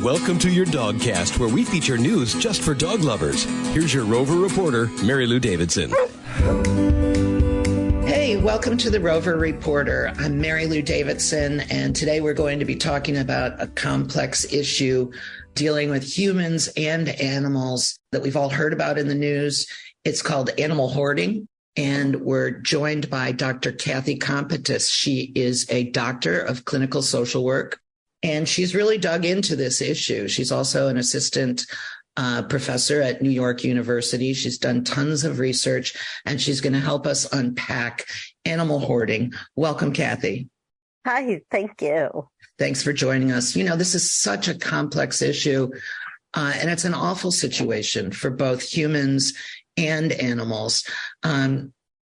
Welcome to your Dogcast, where we feature news just for dog lovers. Here's your Rover reporter, Mary Lou Davidson. Hey, welcome to the Rover Reporter. I'm Mary Lou Davidson, and today we're going to be talking about a complex issue dealing with humans and animals that we've all heard about in the news. It's called animal hoarding, and we're joined by Dr. Kathy Competus. She is a doctor of clinical social work, and she's really dug into this issue. She's also an assistant professor at New York University. She's done tons of research, and she's going to help us unpack animal hoarding. Welcome, Kathy. Hi, thank you. Thanks for joining us. You know, this is such a complex issue, and it's an awful situation for both humans and animals.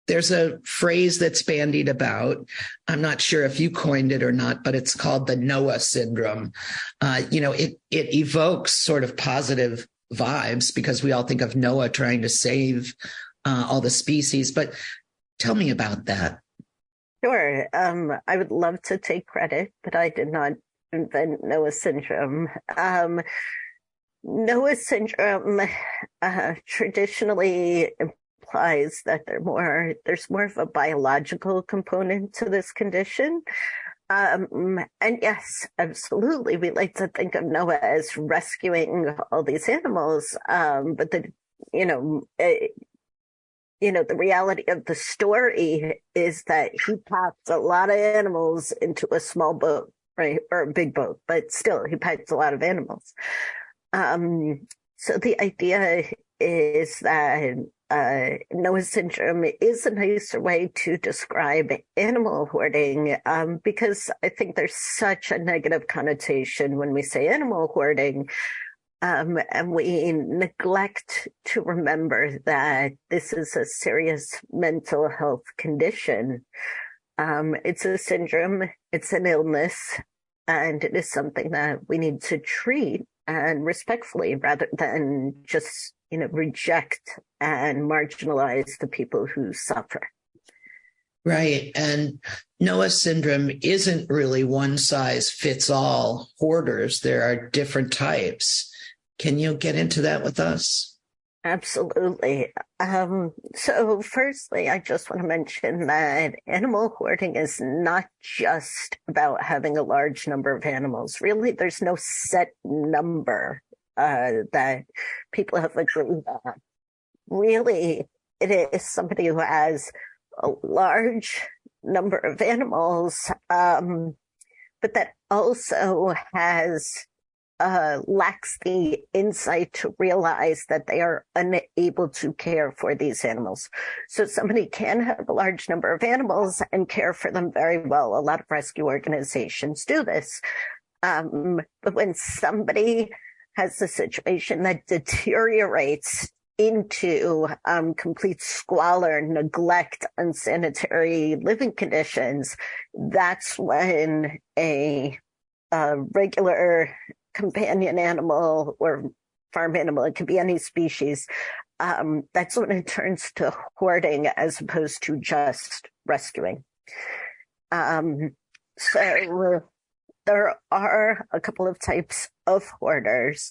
There's a phrase that's bandied about. I'm not sure if you coined it or not, but it's called the Noah syndrome. It evokes sort of positive vibes because we all think of Noah trying to save all the species. But tell me about that. Sure. I would love to take credit, but I did not invent Noah syndrome. Noah syndrome traditionally implies that there's more of a biological component to this condition. And yes, absolutely. We like to think of Noah as rescuing all these animals. But the reality of the story is that he packed a lot of animals into a small boat, right? Or a big boat, but still he packed a lot of animals. So the idea is that Noah syndrome is a nicer way to describe animal hoarding, because I think there's such a negative connotation when we say animal hoarding, and we neglect to remember that this is a serious mental health condition. It's a syndrome, it's an illness, and it is something that we need to treat and respectfully rather than just reject and marginalize the people who suffer. Right. And Noah syndrome isn't really one size fits all hoarders. There are different types. Can you get into that with us? Absolutely. So firstly, I just want to mention that animal hoarding is not just about having a large number of animals. Really, there's no set number that people have agreed on. Really, it is somebody who has a large number of animals, but that also lacks the insight to realize that they are unable to care for these animals. So somebody can have a large number of animals and care for them very well. A lot of rescue organizations do this. But when somebody has a situation that deteriorates into complete squalor, neglect, unsanitary living conditions, that's when a regular companion animal or farm animal, it could be any species, that's when it turns to hoarding as opposed to just rescuing. So there are a couple of types of hoarders.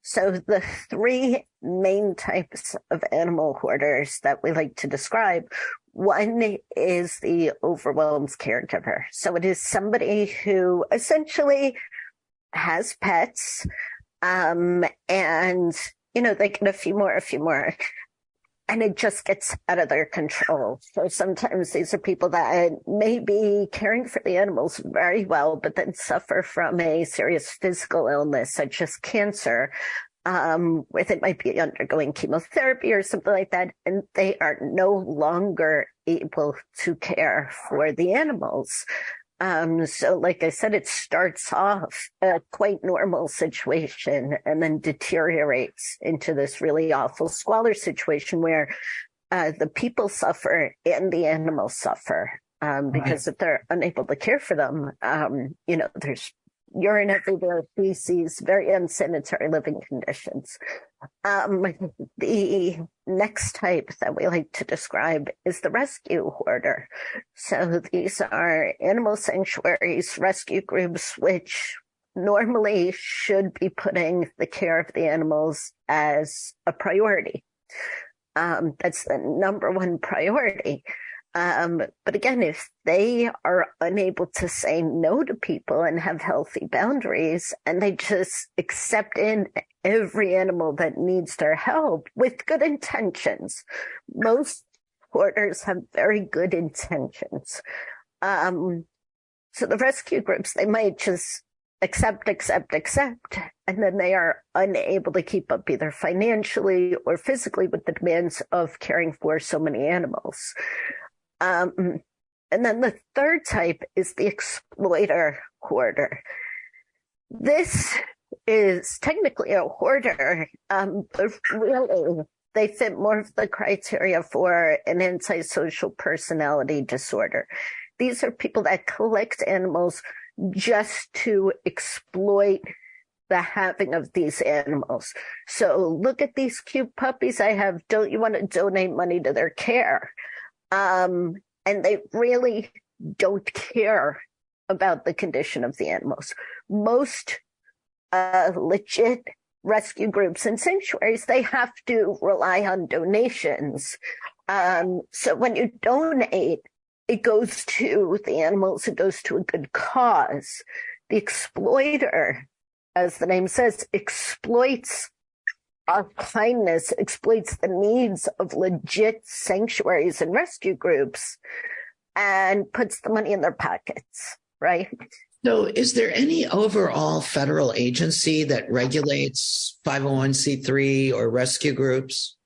So the three main types of animal hoarders that we like to describe, one is the overwhelmed caregiver. So it is somebody who essentially has pets, and, they get a few more, and it just gets out of their control. So sometimes these are people that may be caring for the animals very well, but then suffer from a serious physical illness, such as cancer, where they might be undergoing chemotherapy or something like that, and they are no longer able to care for the animals. So like I said, it starts off a quite normal situation and then deteriorates into this really awful squalor situation where the people suffer and the animals suffer, because if they're unable to care for them, there's urine everywhere, feces, very unsanitary living conditions. The next type that we like to describe is the rescue hoarder. So these are animal sanctuaries, rescue groups, which normally should be putting the care of the animals as a priority. That's the number one priority. But again, if they are unable to say no to people and have healthy boundaries, and they just accept in every animal that needs their help with good intentions, most hoarders have very good intentions. So the rescue groups, they might just accept, and then they are unable to keep up either financially or physically with the demands of caring for so many animals. And then the third type is the exploiter hoarder. This is technically a hoarder, but really they fit more of the criteria for an antisocial personality disorder. These are people that collect animals just to exploit the having of these animals. So look at these cute puppies I have. Don't you want to donate money to their care? And they really don't care about the condition of the animals. Most legit rescue groups and sanctuaries, they have to rely on donations. So when you donate, it goes to the animals, it goes to a good cause. The exploiter, as the name says, exploits our kindness, exploits the needs of legit sanctuaries and rescue groups, and puts the money in their pockets, right? So is there any overall federal agency that regulates 501c3 or rescue groups?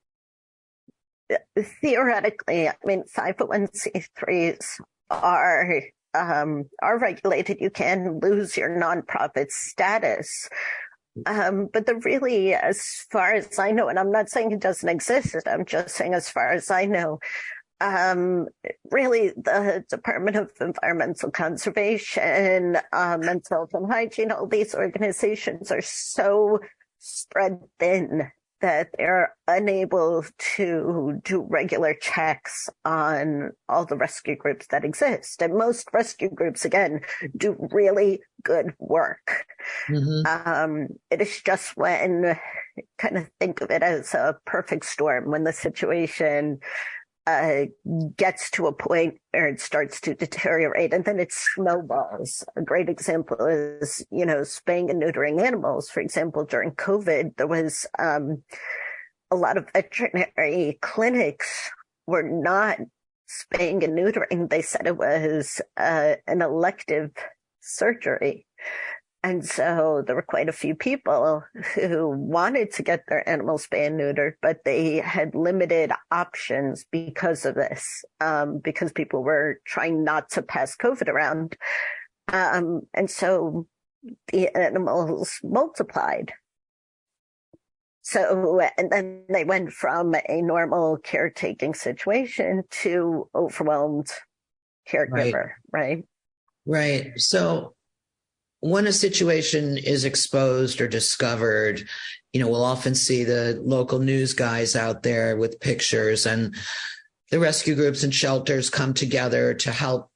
Theoretically, I mean, 501c3s are regulated. You can lose your nonprofit status. But they're really, as far as I know, and I'm not saying it doesn't exist, I'm just saying as far as I know, really the Department of Environmental Conservation, Mental Health and Hygiene, all these organizations are so spread thin that they're unable to do regular checks on all the rescue groups that exist. And most rescue groups, again, do really good work. Mm-hmm. It is just when, kind of think of it as a perfect storm, when the situation gets to a point where it starts to deteriorate and then it snowballs. A great example is, spaying and neutering animals. For example, during COVID, there was a lot of veterinary clinics were not spaying and neutering. They said it was an elective surgery. And so there were quite a few people who wanted to get their animals spayed and neutered, but they had limited options because of this, because people were trying not to pass COVID around. And so the animals multiplied. So, and then they went from a normal caretaking situation to overwhelmed caregiver, right? Right. So when a situation is exposed or discovered, we'll often see the local news guys out there with pictures, and the rescue groups and shelters come together to help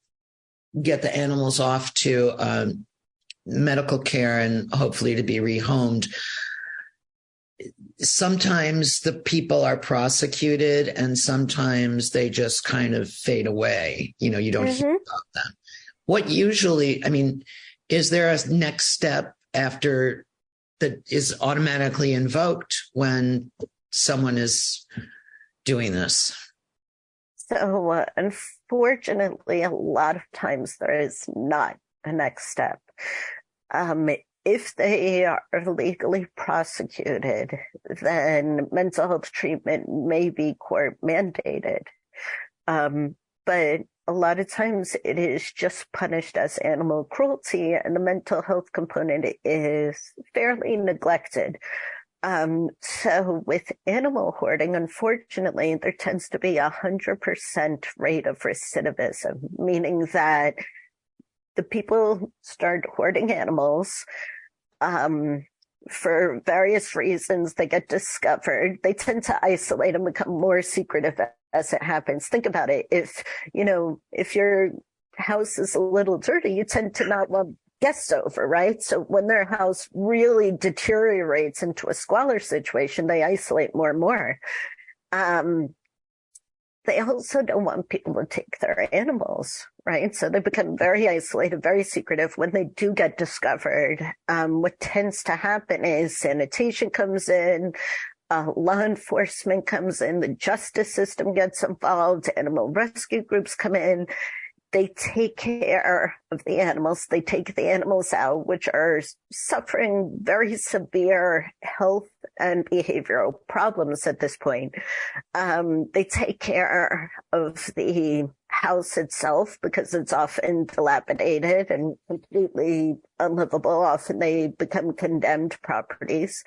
get the animals off to medical care and hopefully to be rehomed. Sometimes the people are prosecuted and sometimes they just kind of fade away. You don't hear about them. What usually, is there a next step after that is automatically invoked when someone is doing this? So unfortunately, a lot of times there is not a next step. If they are legally prosecuted, then mental health treatment may be court mandated. But a lot of times it is just punished as animal cruelty, and the mental health component is fairly neglected. So with animal hoarding, unfortunately, there tends to be 100% rate of recidivism, meaning that the people start hoarding animals, for various reasons. They get discovered. They tend to isolate and become more secretive as it happens. Think about it. If your house is a little dirty, you tend to not want guests over, right? So when their house really deteriorates into a squalor situation, they isolate more and more. They also don't want people to take their animals, right? So they become very isolated, very secretive. When they do get discovered, what tends to happen is sanitation comes in, law enforcement comes in, the justice system gets involved, animal rescue groups come in. They take care of the animals. They take the animals out, which are suffering very severe health and behavioral problems at this point. They take care of the house itself because it's often dilapidated and completely unlivable. Often they become condemned properties.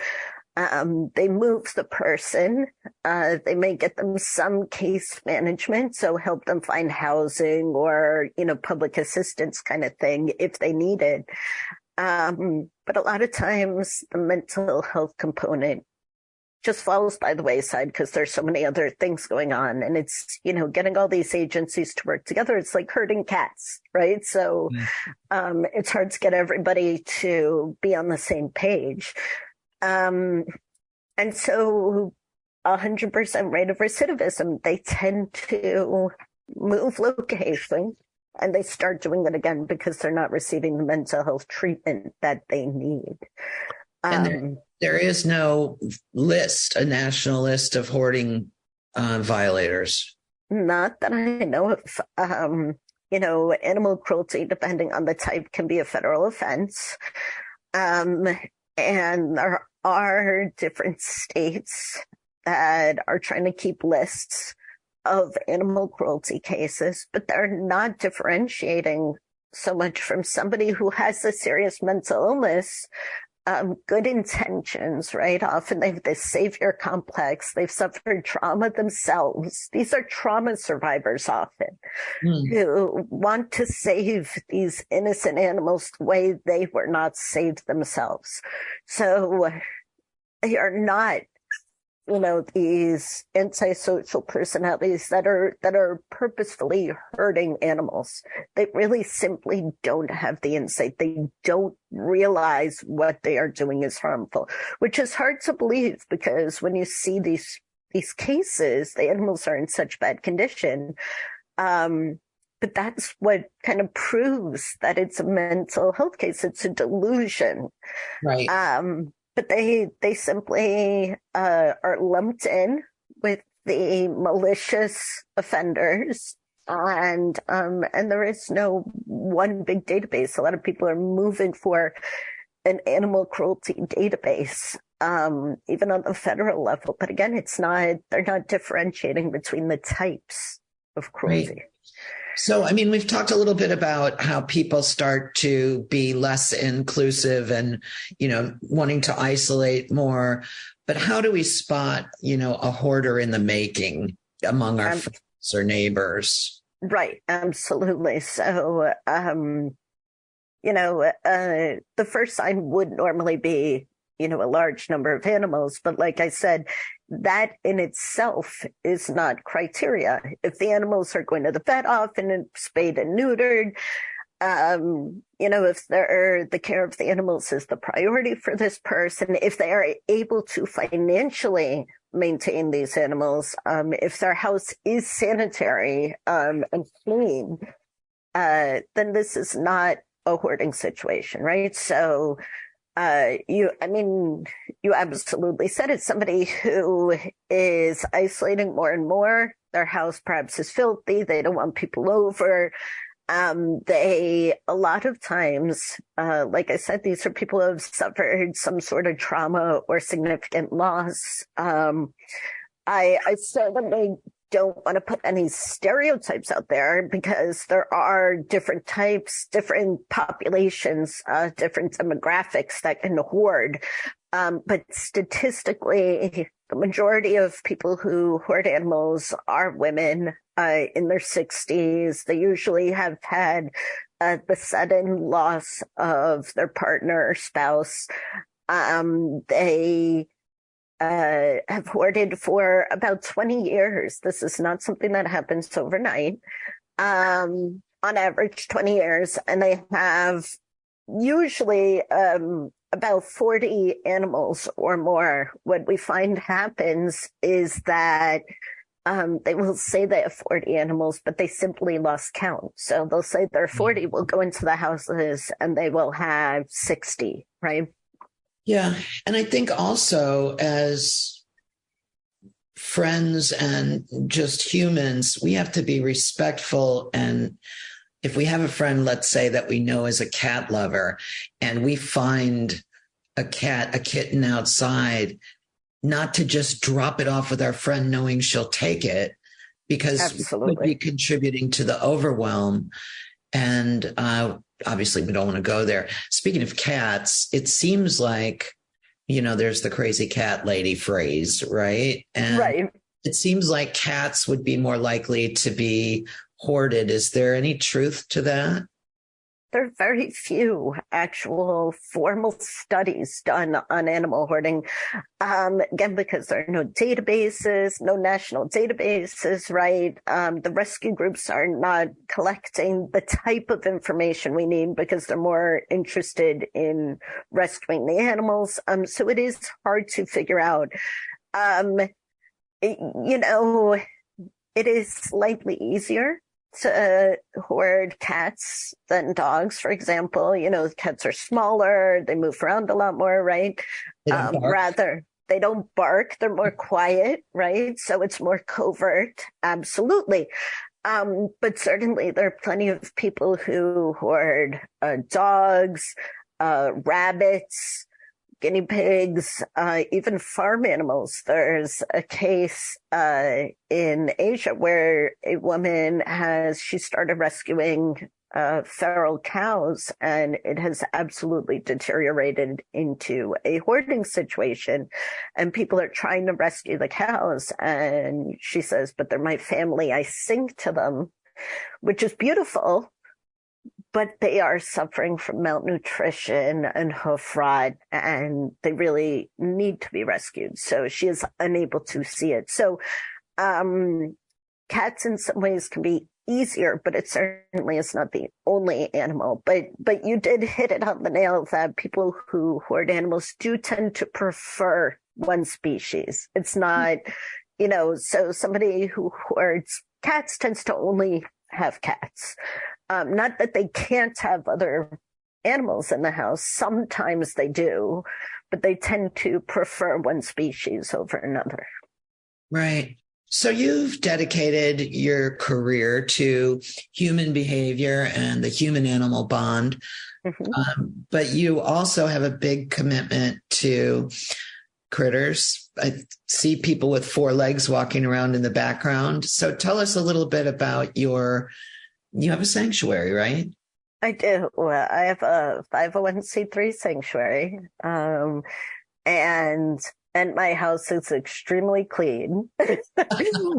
They move the person. They may get them some case management, so help them find housing or, public assistance kind of thing if they need it. But a lot of times the mental health component just falls by the wayside because there's so many other things going on. And it's, getting all these agencies to work together. It's like herding cats, right? So it's hard to get everybody to be on the same page. And so 100% rate of recidivism, they tend to move location and they start doing it again because they're not receiving the mental health treatment that they need. And there is no list, a national list of hoarding violators. Not that I know of. Animal cruelty, depending on the type, can be a federal offense. And there are different states that are trying to keep lists of animal cruelty cases, but they're not differentiating so much from somebody who has a serious mental illness, good intentions, right? Often they have this savior complex. They've suffered trauma themselves. These are trauma survivors often who want to save these innocent animals the way they were not saved themselves. So they are not, these antisocial personalities that are purposefully hurting animals. They really simply don't have the insight. They don't realize what they are doing is harmful, which is hard to believe because when you see these cases, the animals are in such bad condition. But that's what kind of proves that it's a mental health case. It's a delusion. Right. But they simply are lumped in with the malicious offenders, and there is no one big database. A lot of people are moving for an animal cruelty database, even on the federal level. But again, they're not differentiating between the types of cruelty. Right. So, we've talked a little bit about how people start to be less inclusive and, wanting to isolate more. But how do we spot, a hoarder in the making among our friends or neighbors? Right. Absolutely. So, the first sign would normally be, a large number of animals. But like I said, that in itself is not criteria. If the animals are going to the vet often and spayed and neutered, if the care of the animals is the priority for this person, if they are able to financially maintain these animals, if their house is sanitary and clean, then this is not a hoarding situation, right? So you absolutely said it. Somebody who is isolating more and more, their house perhaps is filthy. They don't want people over. A lot of times, like I said, these are people who have suffered some sort of trauma or significant loss. I certainly don't want to put any stereotypes out there because there are different types, different populations, different demographics that can hoard. But statistically, the majority of people who hoard animals are women in their 60s. They usually have had the sudden loss of their partner or spouse. They have hoarded for about 20 years. This is not something that happens overnight. On average, 20 years, and they have usually about 40 animals or more. What we find happens is that they will say they have 40 animals, but they simply lost count. So they'll say there are 40, we'll go into the houses and they will have 60, right? Yeah. And I think also as friends and just humans, we have to be respectful. And if we have a friend, let's say that we know is a cat lover, and we find a kitten outside, not to just drop it off with our friend knowing she'll take it, because Absolutely. it would be contributing to the overwhelm. And obviously we don't want to go there. Speaking of cats, it seems like, there's the crazy cat lady phrase, right? And right. It seems like cats would be more likely to be hoarded. Is there any truth to that? There are very few actual formal studies done on animal hoarding. Again, because there are no databases, no national databases, right? The rescue groups are not collecting the type of information we need because they're more interested in rescuing the animals. So it is hard to figure out. It is slightly easier to hoard cats than dogs, for example. Cats are smaller, they move around a lot more, right? They don't bark, they're more quiet, right? So it's more covert, absolutely. But certainly there are plenty of people who hoard dogs, rabbits, guinea pigs, even farm animals. There's a case in Asia where a woman she started rescuing feral cows, and it has absolutely deteriorated into a hoarding situation. And people are trying to rescue the cows. And she says, but they're my family. I sing to them, which is beautiful. But they are suffering from malnutrition and hoof rot, and they really need to be rescued. So she is unable to see it. So cats in some ways can be easier, but it certainly is not the only animal. But you did hit it on the nail that people who hoard animals do tend to prefer one species. It's not, so somebody who hoards cats tends to only have cats. Not that they can't have other animals in the house. Sometimes they do, but they tend to prefer one species over another. Right. So you've dedicated your career to human behavior and the human-animal bond, but you also have a big commitment to critters. I see people with four legs walking around in the background. So tell us a little bit about you have a sanctuary, right? I do. Well, I have a 501c3 sanctuary, and my house is extremely clean.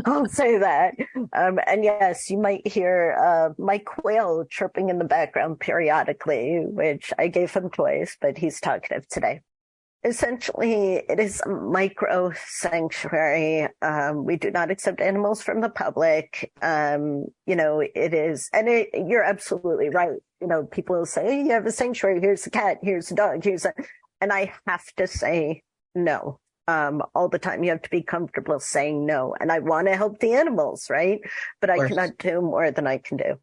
I'll say that. And yes, you might hear my quail chirping in the background periodically, which I gave him toys, but he's talkative today. Essentially, it is a micro sanctuary. We do not accept animals from the public. It is, and you're absolutely right. People will say, hey, you have a sanctuary. Here's a cat. Here's a dog. And I have to say no. All the time. You have to be comfortable saying no. And I want to help the animals, right? But I cannot do more than I can do.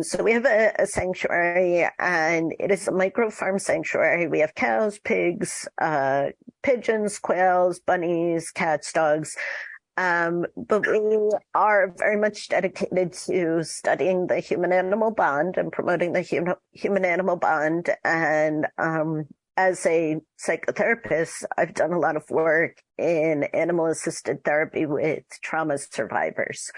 So we have a sanctuary, and it is a micro farm sanctuary. We have cows, pigs, pigeons, quails, bunnies, cats, dogs. But we are very much dedicated to studying the human-animal bond and promoting the human-animal bond. And as a psychotherapist, I've done a lot of work in animal-assisted therapy with trauma survivors.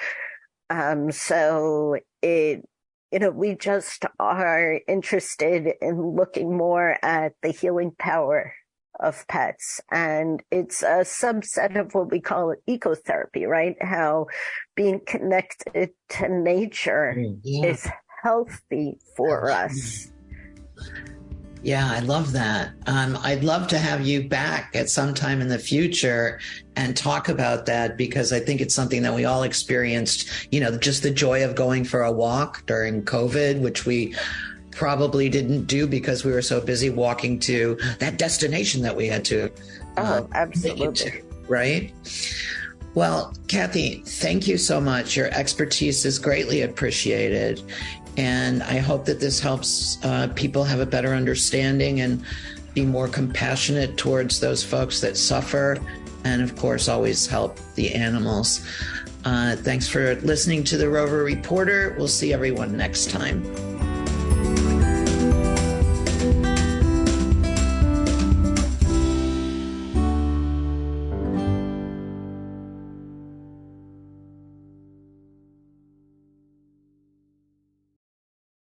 So we just are interested in looking more at the healing power of pets. And it's a subset of what we call ecotherapy, right? How being connected to nature is healthy for us. Yeah, I love that. I'd love to have you back at some time in the future and talk about that, because I think it's something that we all experienced, just the joy of going for a walk during COVID, which we probably didn't do because we were so busy walking to that destination that we had to. Absolutely. Right? Well, Kathy, thank you so much. Your expertise is greatly appreciated. And I hope that this helps people have a better understanding and be more compassionate towards those folks that suffer. And of course, always help the animals. Thanks for listening to the Rover Reporter. We'll see everyone next time.